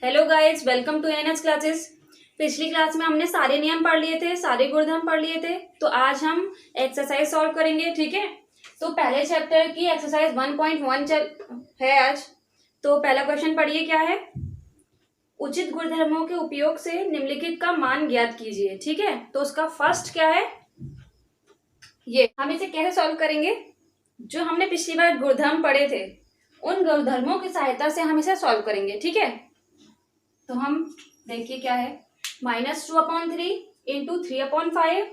Hello guys, welcome to NH classes. पिछली class में हमने सारे नियम पढ़ लिए थे, सारे गुणधर्म पढ़ लिए थे। तो आज हम एक्सरसाइज सॉल्व करेंगे, ठीक है। तो पहले चैप्टर की एक्सरसाइज 1.1 चल है आज। तो पहला क्वेश्चन पढ़िए, क्या है। उचित गुणधर्मों के उपयोग से निम्नलिखित का मान ज्ञात कीजिए, ठीक है। तो उसका फर्स्ट क्या है, ये हम इसे कैसे सॉल्व करेंगे। जो हमने पिछली बार गुणधर्म पढ़े थे उन गुणधर्मों की सहायता से हम इसे सॉल्व करेंगे, ठीक है। तो हम देखिए क्या है, -2/3 इंटू 3/5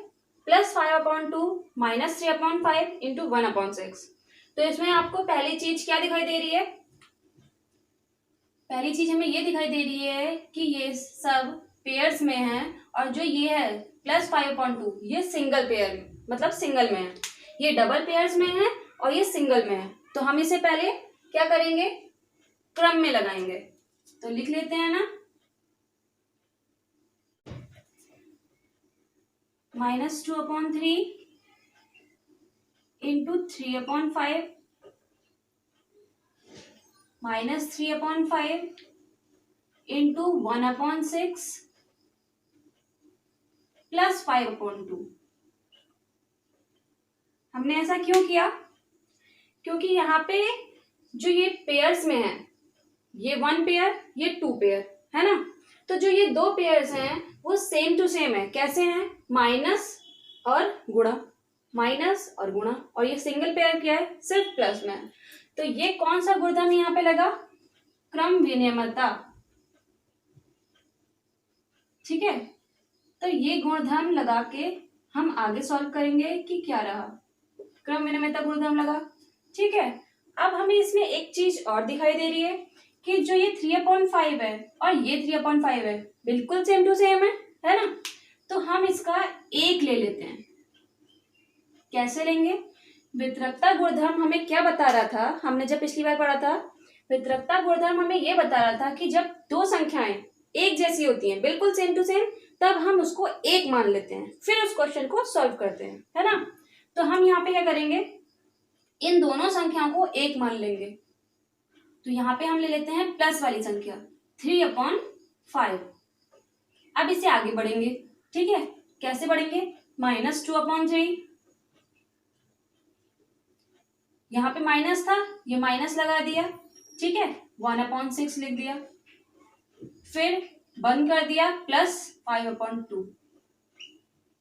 प्लस 5/2 -3/5 इंटू 1/6। तो इसमें आपको पहली चीज क्या दिखाई दे रही है। पहली चीज हमें ये दिखाई दे रही है कि ये सब पेयर्स में है, और जो ये है +5/2 ये सिंगल पेयर मतलब सिंगल में है। ये डबल पेयर्स में है और ये सिंगल में है। तो हम इसे पहले क्या करेंगे, क्रम में लगाएंगे। तो लिख लेते हैं ना, -2/3 इंटू 3/5 -3/5 इंटू 1/6 प्लस 5/2। हमने ऐसा क्यों किया, क्योंकि यहाँ पे जो ये पेयर्स में है, ये 1 पेयर ये 2 पेयर है ना। तो जो ये 2 पेयर्स हैं वो सेम टू सेम है। कैसे हैं, माइनस और गुणा, माइनस और गुणा। और ये सिंगल पेयर क्या है, सिर्फ प्लस में है। तो ये कौन सा गुणधर्म यहाँ पे लगा, क्रम विनियमता, ठीक है। तो ये गुणधर्म लगा के हम आगे सॉल्व करेंगे कि क्या रहा, क्रम विनियमता गुणधर्म लगा, ठीक है। अब हमें इसमें एक चीज और दिखाई दे रही है कि जो ये 3/5 है और ये 3/5 है, बिल्कुल सेम टू सेम है ना। तो हम इसका एक ले लेते हैं। कैसे लेंगे, वितरकता गुणधर्म हमें क्या बता रहा था, हमने जब पिछली बार पढ़ा था, वितरकता गुणधर्म हमें यह बता रहा था कि जब दो संख्याएं एक जैसी होती हैं, बिल्कुल सेम टू सेम, तब हम उसको एक मान लेते हैं, फिर उस क्वेश्चन को सॉल्व करते हैं, है ना। तो हम यहाँ पे क्या करेंगे, इन दोनों संख्याओं को एक मान लेंगे। तो यहाँ पे हम ले लेते हैं प्लस वाली संख्या 3/5। अब इसे आगे बढ़ेंगे, ठीक है। कैसे बढ़ेंगे, -2/3, यहाँ पे माइनस था, ये माइनस लगा दिया, ठीक है। 1/6 लिख दिया, फिर बंद कर दिया, प्लस 5/2,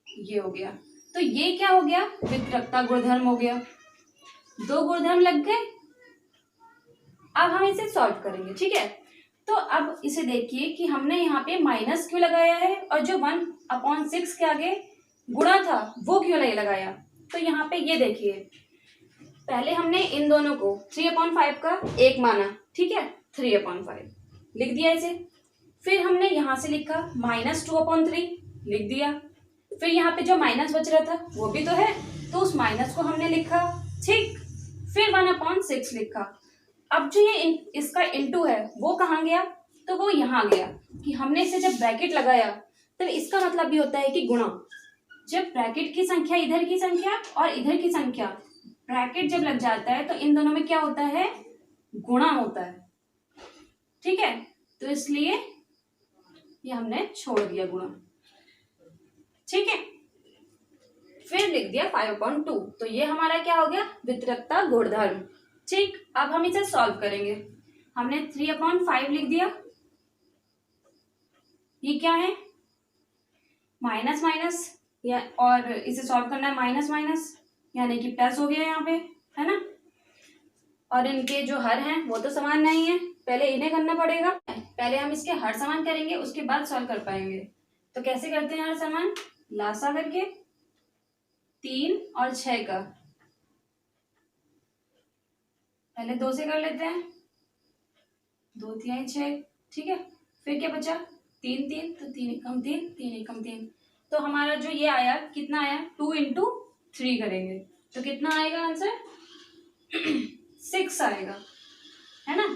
ये हो गया। तो ये क्या हो गया, वितरकता गुणधर्म हो गया। दो गुणधर्म लग गए। अब हम इसे सॉल्व करेंगे, ठीक है। तो अब इसे देखिए कि हमने यहाँ पे माइनस क्यों लगाया है, और जो 1/6 के आगे गुणा था वो क्यों नहीं लगाया। तो यहाँ पे ये देखिए, पहले हमने इन दोनों को 3/5 का एक माना, ठीक है, 3/5 लिख दिया इसे। फिर हमने यहां से लिखा -2/3 लिख दिया। फिर यहाँ पे जो माइनस बच रहा था वो भी तो है, तो उस माइनस को हमने लिखा, ठीक। फिर 1/6 लिखा। अब जो ये इसका इंटू है वो कहाँ गया, तो वो यहाँ गया। कि हमने इसे जब ब्रैकेट लगाया तब इसका मतलब भी होता है कि गुणा। जब ब्रैकेट की संख्या इधर की संख्या और इधर की संख्या, ब्रैकेट जब लग जाता है तो इन दोनों में क्या होता है, गुणा होता है, ठीक है। तो इसलिए ये हमने छोड़ दिया गुणा, ठीक है। फिर लिख दिया 5/2। तो ये हमारा क्या हो गया, वितरकता गुणधर्म, ठीक। अब हम इसे सॉल्व करेंगे। हमने 3/5 लिख दिया, ये क्या है, माइनस माइनस, या और इसे सॉल्व करना है माइनस माइनस, यानी कि प्लस हो गया यहाँ पे, है ना। और इनके जो हर हैं वो तो समान नहीं है, पहले इन्हें करना पड़ेगा। पहले हम इसके हर समान करेंगे, उसके बाद सॉल्व कर पाएंगे। तो कैसे करते हैं हर समान, लासा करके 3 और 6 का, पहले 2 से कर लेते हैं, 2×3 6, ठीक है। फिर क्या बचा, 3 3, तो 3 एकम 3, 3 एकम 3। तो हमारा जो ये आया, कितना आया, 2×3 करेंगे तो कितना आएगा आंसर 6 आएगा, है ना।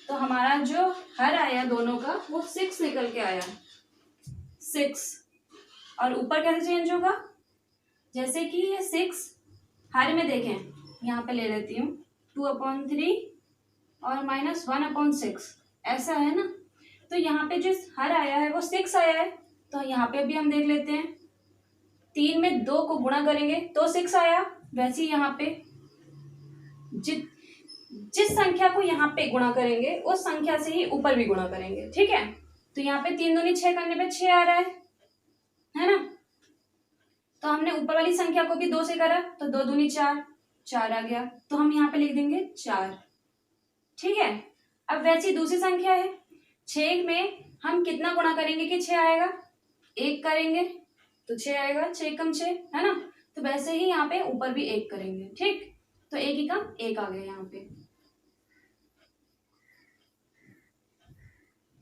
तो हमारा जो हर आया दोनों का वो 6 निकल के आया, 6। और ऊपर कैसे चेंज होगा, जैसे कि ये 6 हर में देखें, यहाँ पे ले लेती हूँ 2/3 और -1/6, ऐसा है ना। तो यहाँ पे जो हर आया है वो 6 आया है, तो यहाँ पे भी हम देख लेते हैं 3 में 2 को गुणा करेंगे तो 6 आया। वैसे ही यहाँ पे जिस संख्या को यहाँ पे गुणा करेंगे उस संख्या से ही ऊपर भी गुणा करेंगे, ठीक है। तो यहाँ पे 3 दूनी 6 करने पे 6 आ रहा है ना। तो हमने ऊपर वाली संख्या को भी 2 से करा तो 2 दूनी 4, 4 आ गया, तो हम यहाँ पे लिख देंगे 4, ठीक है। अब वैसी दूसरी संख्या है 6 में हम कितना गुणा करेंगे कि 6 आएगा, 1 करेंगे तो 6 आएगा, 6 कम 6 है ना। तो वैसे ही यहाँ पे ऊपर भी 1 करेंगे, ठीक। तो 1 ही कम 1 आ गया यहाँ पे,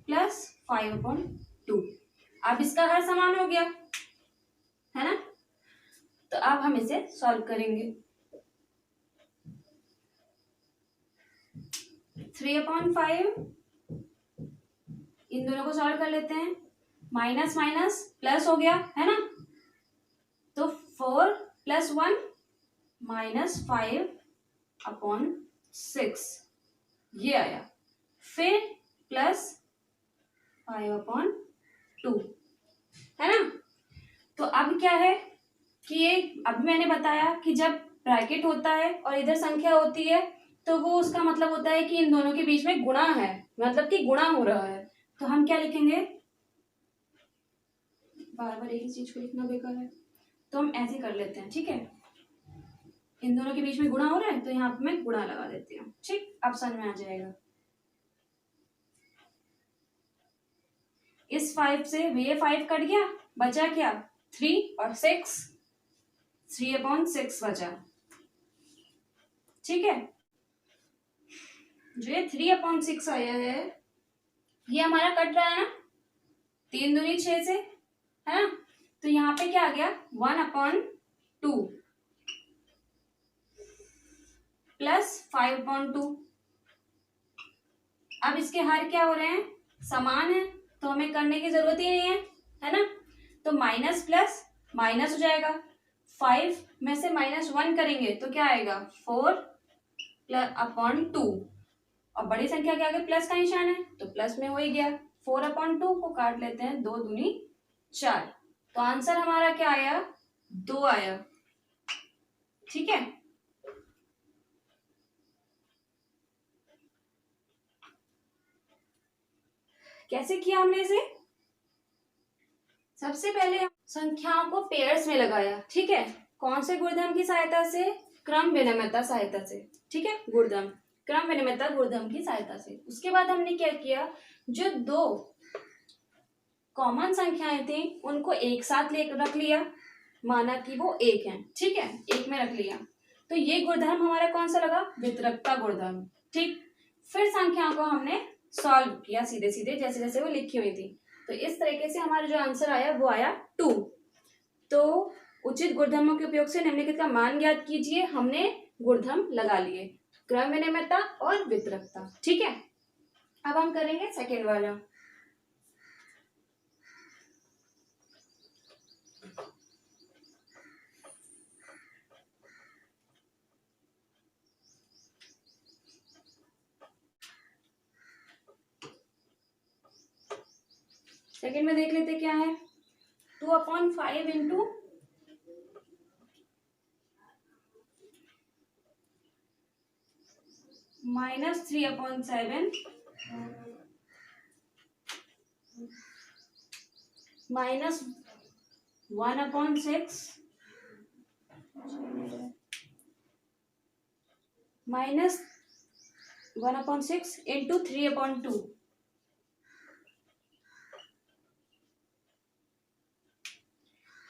प्लस 5/2। अब इसका हर समान हो गया है ना। तो अब हम इसे सॉल्व करेंगे। 3/5 इन दोनों को सॉल्व कर लेते हैं, माइनस माइनस प्लस हो गया है ना। तो 4 + 1 -5/6 ये आया, फिर प्लस 5/2 है ना। तो अब क्या है कि ये अभी मैंने बताया कि जब ब्रैकेट होता है और इधर संख्या होती है तो वो उसका मतलब होता है कि इन दोनों के बीच में गुणा है, मतलब कि गुणा हो रहा है। तो हम क्या लिखेंगे, बार बार एक ही चीज को लिखना बेकार है, तो हम ऐसे कर लेते हैं, ठीक है। इन दोनों के बीच में गुणा हो रहा है तो यहाँ पे मैं गुणा लगा देती हूँ, ठीक। अब समझ में आ जाएगा। इस 5 से ये 5 कट गया, बचा क्या 3 और 6, 3/6 बचा, ठीक है। जो ये 3/6 आया है ये हमारा कट रहा है ना 3 दूनी 6 से, है ना। तो यहाँ पे क्या आ गया 1/2 प्लस 5/2। अब इसके हर क्या हो रहे हैं, समान है, तो हमें करने की जरूरत ही नहीं है ना। तो माइनस प्लस माइनस हो जाएगा, 5 में से -1 करेंगे तो क्या आएगा 4/2, और बड़ी संख्या के आगे प्लस का निशान है तो प्लस में हो ही गया। 4/2 को काट लेते हैं, 2 दूनी 4, तो आंसर हमारा क्या आया 2 आया, ठीक है। कैसे किया हमने इसे, सबसे पहले हम संख्याओं को पेयर्स में लगाया, ठीक है। कौन से गुणधर्म की सहायता से, क्रम विनिमयता सहायता से, ठीक है। गुणधर्म क्रम विनिमयता गुणधर्म की सहायता से। उसके बाद हमने क्या किया, जो 2 कॉमन संख्याएं थी उनको एक साथ ले रख लिया, माना कि वो 1 है, ठीक है, 1 में रख लिया। तो ये गुणधर्म हमारा कौन सा लगा, वितरकता गुणधर्म, ठीक। फिर संख्याओं को हमने सॉल्व किया सीधे सीधे जैसे जैसे वो लिखी हुई थी। तो इस तरीके से हमारा जो आंसर आया वो आया 2। तो उचित गुणधर्मों के उपयोग से निम्नलिखित का मान ज्ञात कीजिए। हमने गुणधर्म लगा लिए, क्रम विनिमयता और वितरकता, ठीक है। अब हम करेंगे सेकेंड वाला। सेकेंड में देख लेते क्या है, 2/5 इंटू -3/7 -1/6 -1/6 इंटू 3/2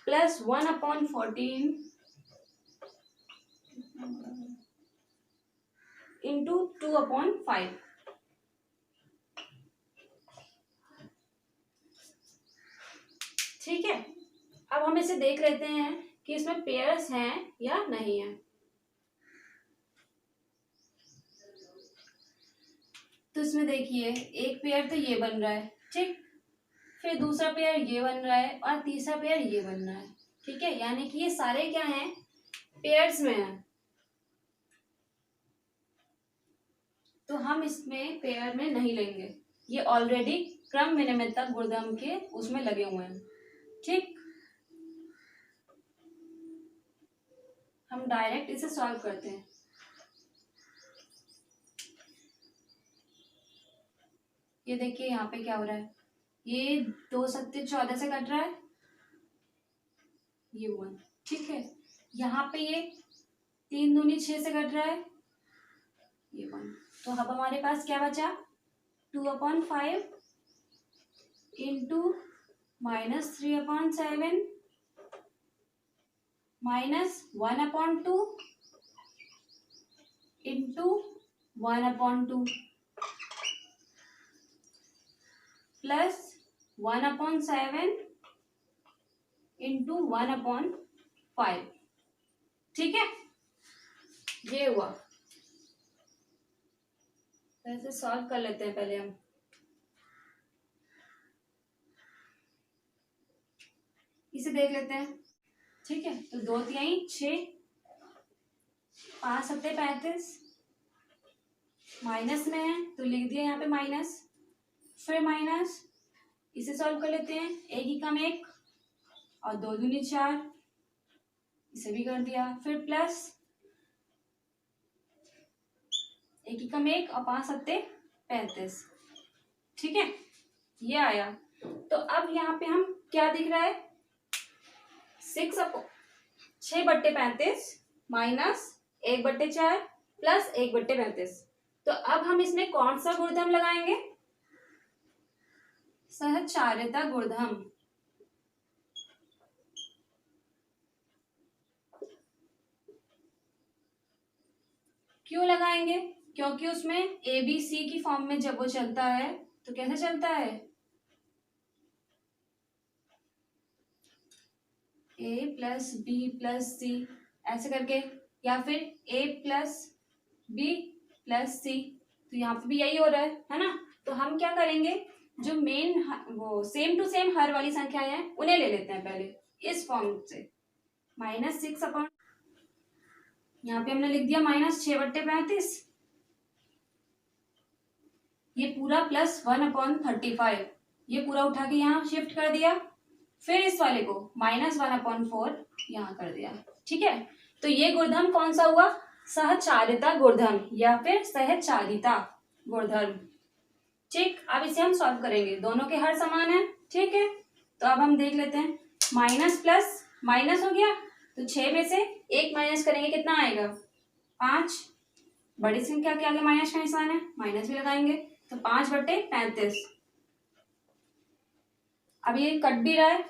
प्लस 1/14 इंटू 2/5। ठीक है। अब हम इसे देख लेते हैं कि इसमें पेयर्स हैं या नहीं है। तो इसमें देखिए एक पेयर तो ये बन रहा है, ठीक, फिर दूसरा पेयर ये बन रहा है और तीसरा पेयर ये बन रहा है, ठीक है। यानी कि ये सारे क्या हैं, पेयर्स में हैं। तो हम इसमें पेयर में नहीं लेंगे, ये ऑलरेडी क्रम विनिमयता गुणधर्म के उसमें लगे हुए हैं। ठीक, हम डायरेक्ट इसे सॉल्व करते हैं। ये देखिए यहाँ पे क्या हो रहा है, ये 2 सत्ते 14 से कट रहा है, ये 1। ठीक है, यहाँ पे ये 3 दूनी 6 से कट रहा है, ये 1। तो अब हमारे पास क्या बचा, 2/5 इंटू -3/7 -1/2 इंटू 1/2 प्लस 1/7 इंटू 1/5। ठीक है, ये हुआ। तो ऐसे सॉल्व कर लेते हैं पहले हम। इसे देख लेते हैं। ठीक है, तो 2×3 6, 5 सत्ते 35, माइनस में है तो लिख दिया यहाँ पे माइनस, फिर माइनस, इसे सॉल्व कर लेते हैं। 1 ही कम 1 और 2 दूनी 4, इसे भी कर दिया, फिर प्लस 1 ही कम 1 और 5 सत्ते 35। ठीक है, ये आया। तो अब यहाँ पे हम क्या दिख रहा है, 6/35 माइनस 1/4 प्लस 1/35। तो अब हम इसमें कौन सा गुणधर्म लगाएंगे, सहचार्यता गुणधर्म। क्यों लगाएंगे, क्योंकि उसमें ए बी सी की फॉर्म में जब वो चलता है तो कैसे चलता है, ए प्लस बी प्लस सी ऐसे करके, या फिर ए प्लस बी प्लस सी। तो यहाँ पे भी यही हो रहा है ना। तो हम क्या करेंगे, जो मेन वो सेम टू सेम हर वाली संख्याएं हैं उन्हें ले लेते हैं पहले इस फॉर्म से। -6 यहाँ पे हमने लिख दिया -6/35, ये पूरा प्लस 1/35, ये पूरा उठा के यहाँ शिफ्ट कर दिया, फिर इस वाले को -1/4 यहाँ कर दिया। ठीक है, तो ये गुणधर्म कौन सा हुआ, सहचारिता गुणधर्म या फिर सहचारिता गुणधर्म। ठीक, अब इसे हम सॉल्व करेंगे, दोनों के हर समान है। ठीक है, तो अब हम देख लेते हैं, माइनस प्लस माइनस हो गया, तो 6 में से 1 माइनस करेंगे कितना आएगा, 5। बड़ी संख्या के आगे माइनस का निशान है, माइनस भी लगाएंगे, तो 5/35। अब ये कट भी रहा है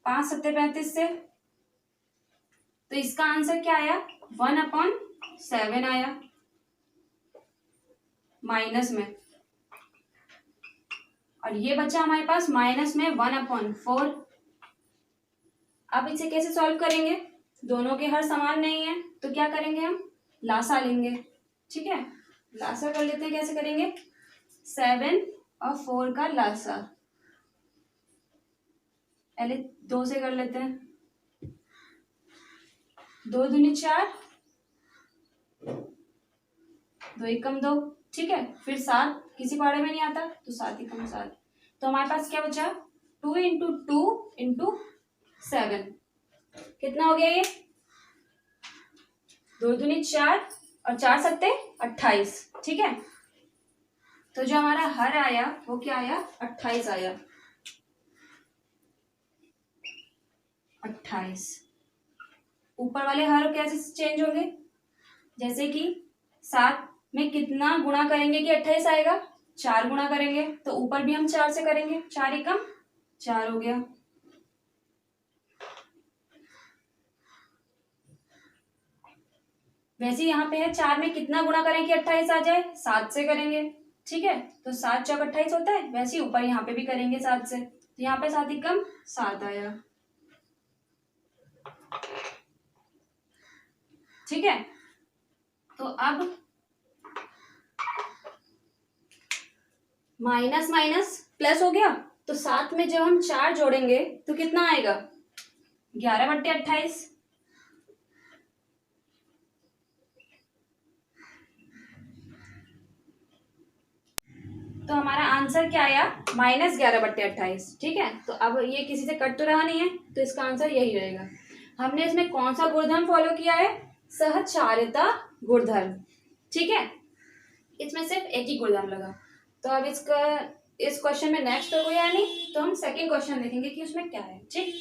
5 सत्ते 35 से, तो इसका आंसर क्या आया, 1/7 आया माइनस में, और ये बचा हमारे पास माइनस में 1/4। अब इसे कैसे सॉल्व करेंगे, दोनों के हर समान नहीं है तो क्या करेंगे, हम लासा लेंगे। ठीक है, लासा कर लेते हैं, कैसे करेंगे, 7 और 4 का लासा, पहले 2 से कर लेते हैं, 2 दूनी 4, 2 एकम 2। ठीक है, फिर 7 किसी पाड़े में नहीं आता तो 7 एकम 7। तो हमारे पास क्या बचा, 2 इंटू 2 इंटू 7, कितना हो गया ये, 2 दूनी 4 और 4 सत्ते 28। ठीक है, तो जो हमारा हर आया वो क्या आया, 28 आया, 28। ऊपर वाले हर कैसे चेंज होंगे, जैसे कि 7 में कितना गुणा करेंगे कि 28 आएगा, 4 गुणा करेंगे, तो ऊपर भी हम 4 से करेंगे, 4 एकम 4 हो गया। वैसे यहाँ पे है 4 में कितना गुणा करें कि 28 आ जाए, 7 से करेंगे। ठीक है, तो 7 चौक 28 होता है, वैसे ही ऊपर यहाँ पे भी करेंगे 7 से, तो यहाँ पे 7 एकम 7 आया। ठीक है, तो अब माइनस माइनस प्लस हो गया, तो 7 में जब हम 4 जोड़ेंगे तो कितना आएगा, 11/28। तो हमारा आंसर क्या आया, -11/28। ठीक है, तो अब ये किसी से कट तो रहा नहीं है, तो इसका आंसर यही रहेगा। हमने इसमें कौन सा गुणधर्म फॉलो किया है, सहचारिता गुणधर्म। ठीक है, इसमें सिर्फ एक ही गुणधर्म लगा। तो अब इस क्वेश्चन में नेक्स्ट तो कोई आया नहीं, तो हम सेकंड क्वेश्चन देखेंगे कि उसमें क्या है। ठीक,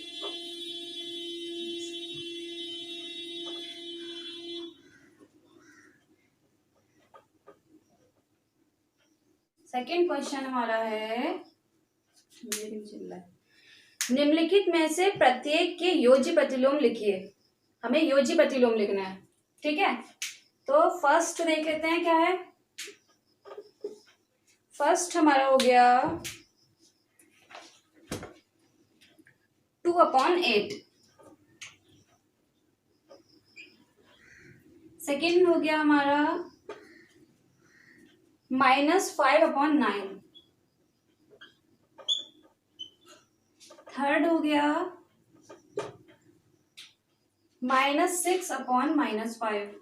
सेकंड क्वेश्चन हमारा है, निम्नलिखित में से प्रत्येक के योज्य प्रतिलोम लिखिए। हमें योज्य प्रतिलोम लिखना है। ठीक है, तो फर्स्ट देख लेते हैं क्या है। फर्स्ट हमारा हो गया 2/8। सेकेंड हो गया हमारा -5/9। थर्ड हो गया -6/-5।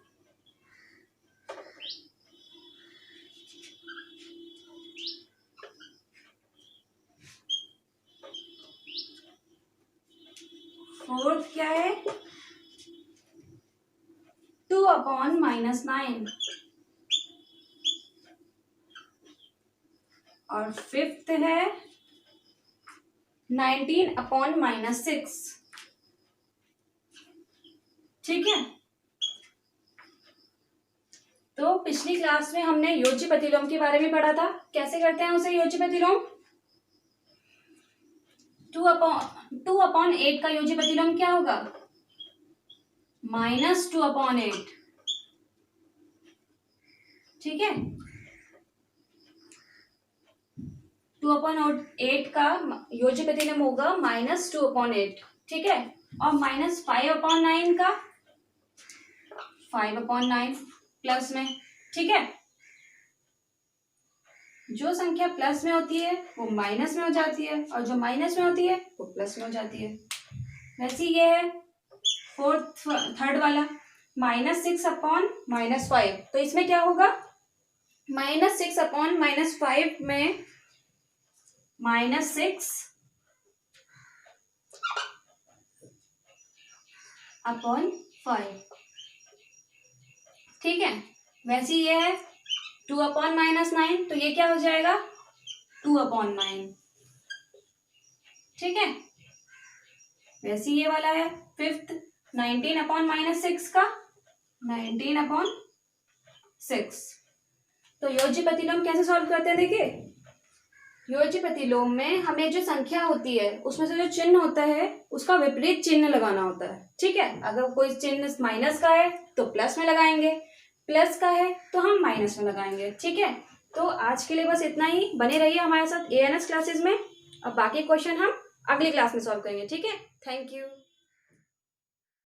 फोर्थ क्या है, 2/-9। और फिफ्थ है 19/-6। ठीक है, तो पिछली क्लास में हमने योज्य प्रतिलोम के बारे में पढ़ा था। कैसे करते हैं उसे योज्य प्रतिलोम। 2/8 का योज्य प्रतिलोम क्या होगा, -2/8। ठीक है, 2/8 का योज्य प्रतिलोम होगा -2/8। ठीक है, और -5/9 का 5/9 प्लस में। ठीक है, जो संख्या प्लस में होती है वो माइनस में हो जाती है, और जो माइनस में होती है वो प्लस में हो जाती है। वैसे ये है थर्ड वाला -6/-5। तो इसमें क्या होगा, -6/-5 में -6/5। ठीक है, वैसे ये है 2/-9, तो ये क्या हो जाएगा 2/9। ठीक है, वैसे ये वाला है फिफ्थ 19/-6 का 19/6। तो योज्य प्रतिलोम कैसे सॉल्व करते हैं, देखिए योज्य प्रतिलोम में हमें जो संख्या होती है उसमें से जो चिन्ह होता है उसका विपरीत चिन्ह लगाना होता है। ठीक है, अगर कोई चिन्ह माइनस का है तो प्लस में लगाएंगे, प्लस का है तो हम माइनस में लगाएंगे। ठीक है, तो आज के लिए बस इतना ही। बने रहिए हमारे साथ ANS क्लासेस में। अब बाकी क्वेश्चन हम अगली क्लास में सॉल्व करेंगे। ठीक है, थैंक यू।